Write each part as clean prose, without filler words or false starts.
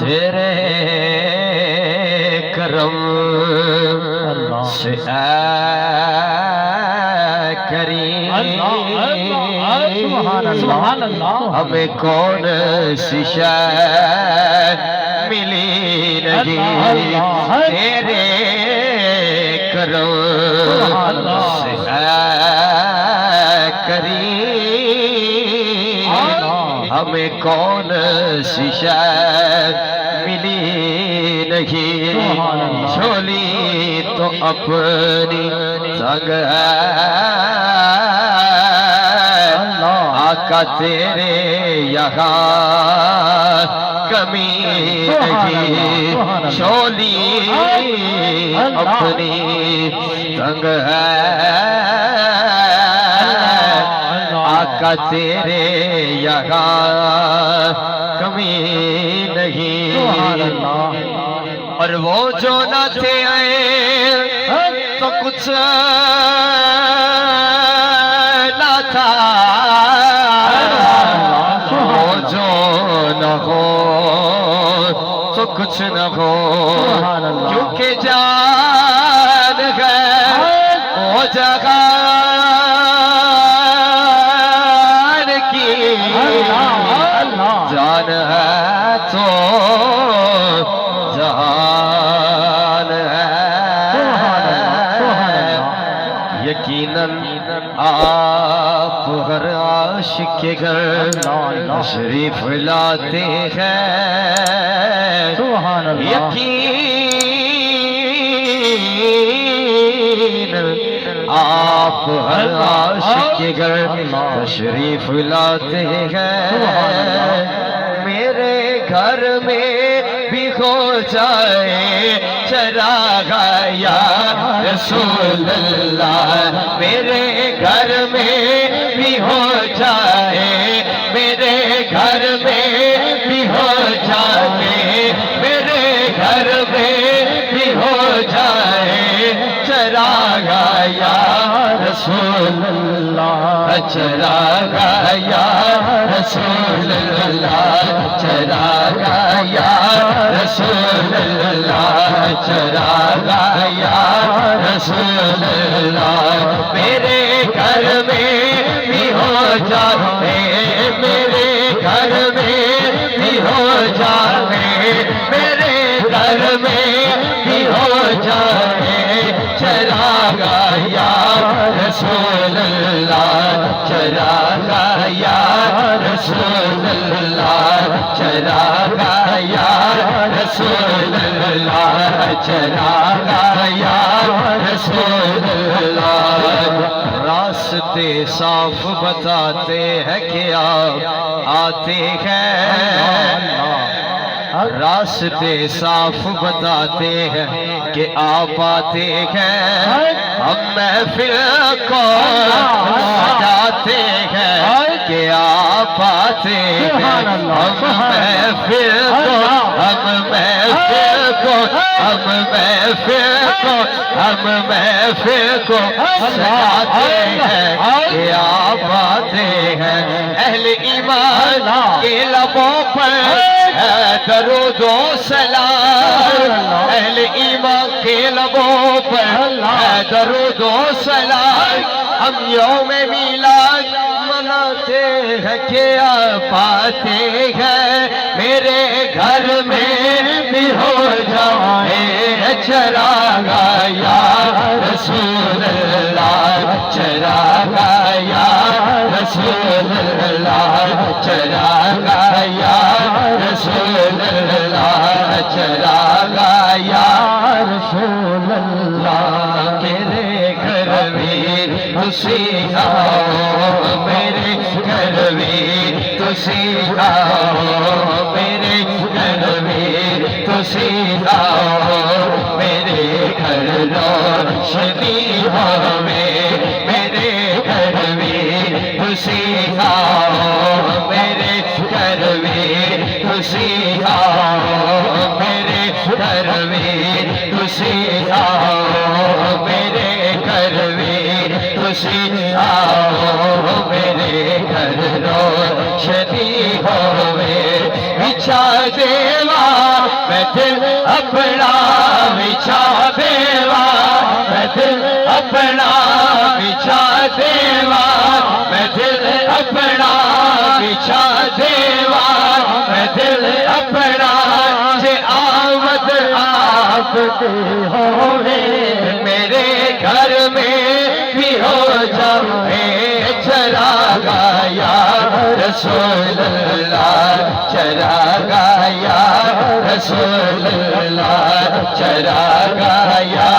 تیرے کرم سے اے کریم سبحان اللہ ہمیں کون سی شے ملی نہیں تیرے کرم سے اے کریم ہمیں کون سی شے ملی نہیں جھولی تو اپنی سنگ ہے آقا تیرے یہاں کمی نہیں جھولی اپنی سنگ ہے آقا تیرے یہاں کمی نہیں اور وہ جو نہ تھے آئے تو کچھ نہ تھا وہ جو نہ ہو تو کچھ نہ ہو کیونکہ جان ہے وہ جگہ جان ہے تو جہان ہے یقیناً آپ ہر عاشق کے گھر تشریف لاتے ہیں یقین آپ ہر عاشق کے گھر تشریف لاتے ہیں میرے گھر میں بھی ہو جائے چراغ یا رسول اللہ میرے گھر میں بھی ہو جائے میرے گھر میں بھی ہو جائے میرے گھر میں بھی ہو جائے چراغ یا رسول اللہ چراغ یا رسول اللہ چراغ یا رسول اللہ چراغ یا رسول اللہ میرے گھر میں بھی ہو جائے میرے گھر میں بھی ہو جائے میرے گھر میں بھی ہو جائے چراغ یا رسول اللہ چراغ یا رسول اللہ چراغ یا رسول اللہ چراغ یا رسول اللہ راستے صاف بتاتے ہیں کہ آپ آتے ہیں راستے صاف بتاتے ہیں کہ آپ آتے ہیں ہم محفل کو سجاتے ہیں کہ آپ آتے ہیں ہم محفل کو ہم محفل کو ہم محفل کو ہم محفل کو سجاتے ہیں کہ آپ آتے ہیں اہل ایمان کے لبوں پر درود و سلام اہل ایمان کے لبوں پر درود و سلام ہم یوم میلاد مناتے ہیں کہ آپ آتے ہیں میرے گھر میں بھی ہو جائے چراغ یا رسول اللہ چراغ یا رسول اللہ چراغ یا رسول اللہ چراغ یا رسول اللہ میرے گھر میں تسی آؤ میرے گھر میں تسی آؤ میرے گھر میں تسی آؤ میرے گھر روشنی ہوے میرے گھر میں تسی آؤ میرے گھر میں تسی آؤ میرے گھر میں تسی آؤ میرے گھر میں تسی آؤ میرے گھر روشنی ہوے بچھا دیوا میں دل اپنا بچھا دیوار میں دل اپنا بچھا دیوار میں دل اپنا بچھا دیوار میں دل اپنا جے آمد آپ کی ہوئے میرے گھر میں بھی ہو جائے چراغا یا رسول اللہ چراغا یا رسول اللہ چراغا یا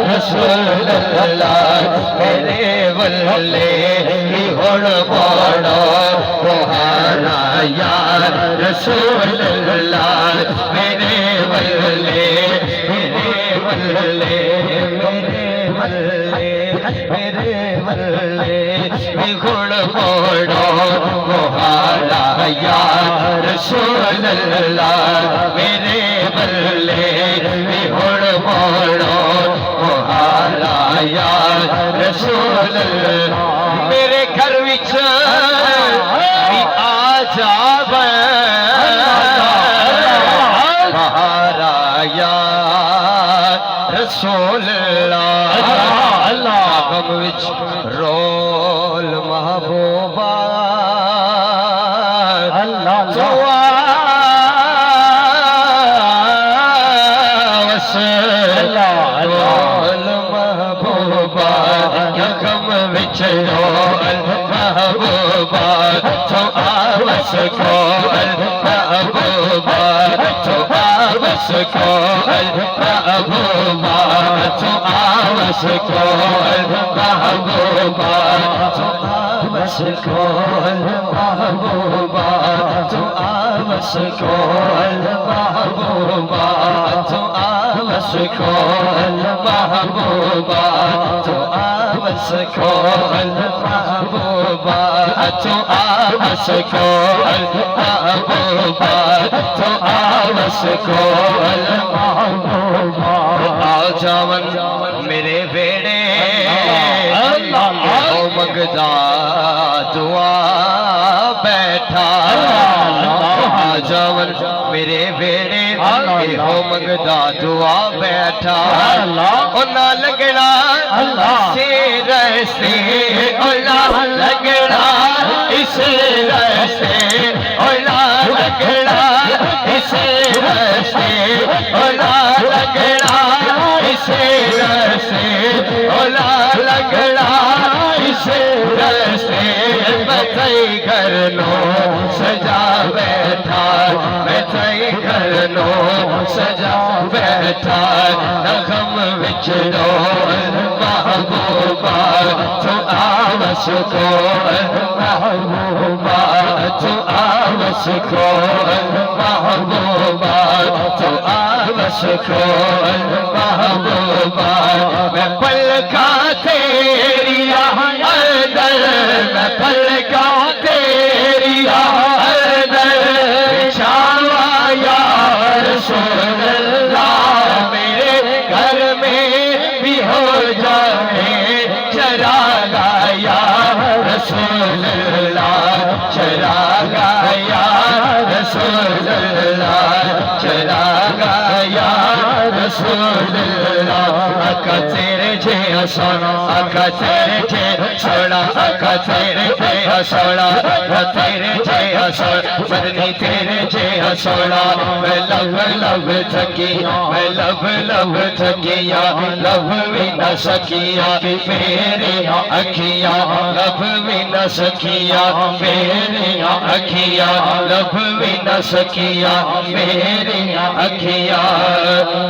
رسول اللہ میرے ولے ہی ہڑ پڑو بہانا یا رسول اللہ میرے ولے میرے ولے میرے ولے میرے ولے گڑ پڑو بہانا یا رسول اللہ میرے بلے گڑ پڑو بہانا یا رسول اللہ میرے گھر وچ آ جاوے بہارا یا رسول اللہ غم وچ رول محبوبہ رول محبوبہ غم وچ رول محبوبہ تو آوس کول محبوبہ تو آوس کول محبوبہ تو آوس کول محبوبہ تو آوس کول محبوبہ تو آوس کول محبوبہ تو آوس کول محبوبہ تو آوس کول محبوبہ تو آوس کول محبوبہ تو آوس کول محبوبہ آ جاون میرے بیڑے او مگدا دعا بیٹھا آ جاون میرے بیڑے او مگدا دعا بیٹھا او نہ لگنا سے رسے او نہ لگنا اس رسے او نہ لگنا اس رسے او نہ لگنا اس رسے او نہ لگنا اس رسے میں تئی گھر نو سجا بیٹھا میں تئی گھر نو سجا بیٹھا غم وچ رول محبوبہ تو آوس کول محبوبہ تو آوس کول محبوبہ تو آوس کول محبوبہ میں پلکا تیری اندر میں پلکا تیری اندر بچھاوا یا رسول اللہ میرے گھر میں بھی ہو جائے چراغا یا رسول اللہ چراغا یا رسول اللہ چراغا یا رسول اللہ آقا تیرے جے سونا آقا تیرے جے سونا آقا تیرے جے سونا تیرے جے سونا مدنی تیرے جے سونا میں لب تھکی میں لب تھکیا لب بھی نہ سکیا میرے اکھیاں لب بھی نہ سکیا میرے اکھیاں لب بھی نہ سکیا میرے اکھیاں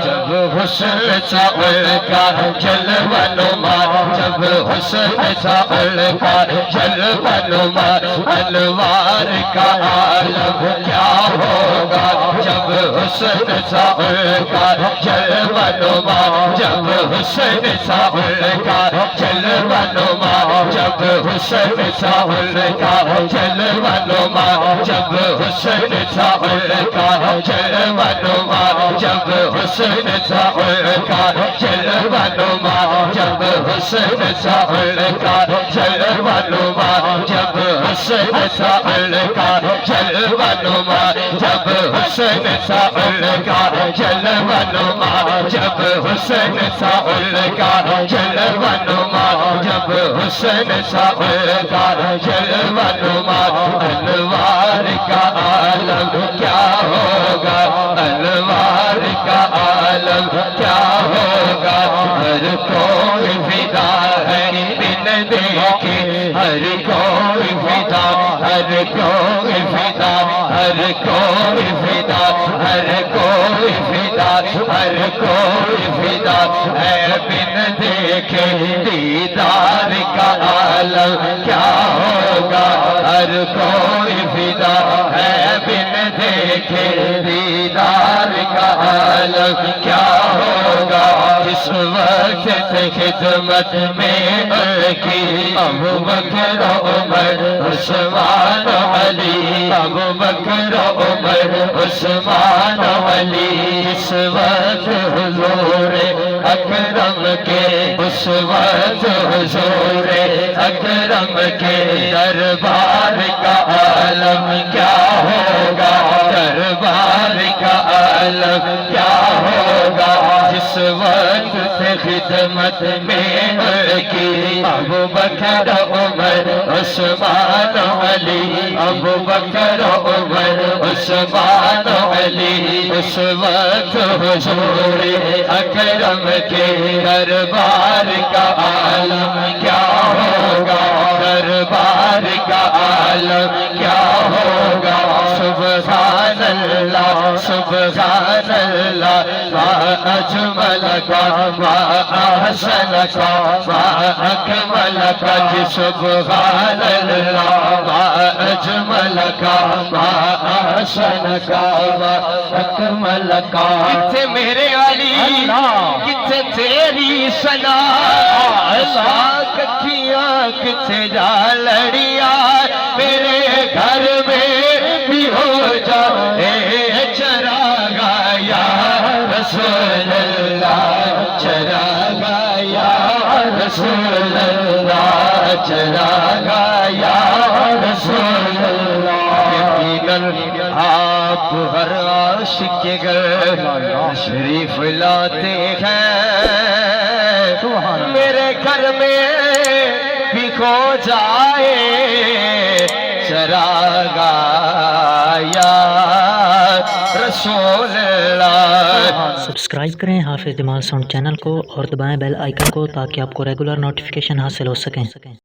جب حسن تھا ان کا جلوہ نما جب حسن تھا ان کا جلوہ نما انوار کا عالم کیا ہوگا جب حسن تھا ان کا جلوہ نما جب حسن تھا ان کا جلوہ نما جب حسن تھا ان کا جلوہ نما جب حسن تھا ان کا جلوہ نما جب حسن تھا ان کا جلوہ نما جب حسن تھا ان کا جلوہ نما جب حسن تھا ان کا جلوہ نما جب حسن تھا ان کا جلوہ نما جب حسن تھا ان کا جلوہ نما جب حسن تھا ان کا جلوہ نما انوار کا عالم کیا ہوگا انوار کا عالم کیا ہوگا ہر کوئی فدا ہے بن دیکھے ہر کوئی فدا ہر کوئی فدا ہر کوئی فدا ہر کوئی فدا ہر کوئی فدا ہے بن دیکھے دیدار کا عالم کیا ہوگا ہر کوئی فدا ہے بن دیکھے دیدار کا عالم کیا ہوگا اس وقت خدمت میں کی ابو بکر عمر عثمان علی ابو بکر عمر عثمان علی اس وقت حضور اکرم کے اس وقت حضور اکرم کے دربار کا عالم کیا ہوگا دربار کا عالم کیا ہوگا جس وقت سے خدمت میں کی ابو بکر عمر عثمان علی ابو بکر عمر عثمان علی اس وقت حضور اکرم کے دربار کا عالم کیا ہوگا دربار کا عالم کیا ہوگا سبحان اللہ سبحان اللہ ما اجمل کا ما احسن کا ما اکمل کا جی سبحان اللہ ما اجمل کا ما احسن کا ما اکمل کا کتھے میرے علی کتھے تیری ثنا ککھیاں کتھے جا لڑیا میرے گھر میں بھی ہو جائے چراغا یا رسول اللہ چراغا یا رسول اللہ چراغا یا رسول اللہ یقیناً آپ ہر عاشق کے گھر شریف لاتے ہیں میرے گھر میں بھی کھو جائے چراغا یا رسول اللہ سبسکرائب کریں حافظ جمال ساؤنڈ چینل کو اور دبائیں بیل آئیکن کو تاکہ آپ کو ریگولر نوٹیفیکیشن حاصل ہو سکیں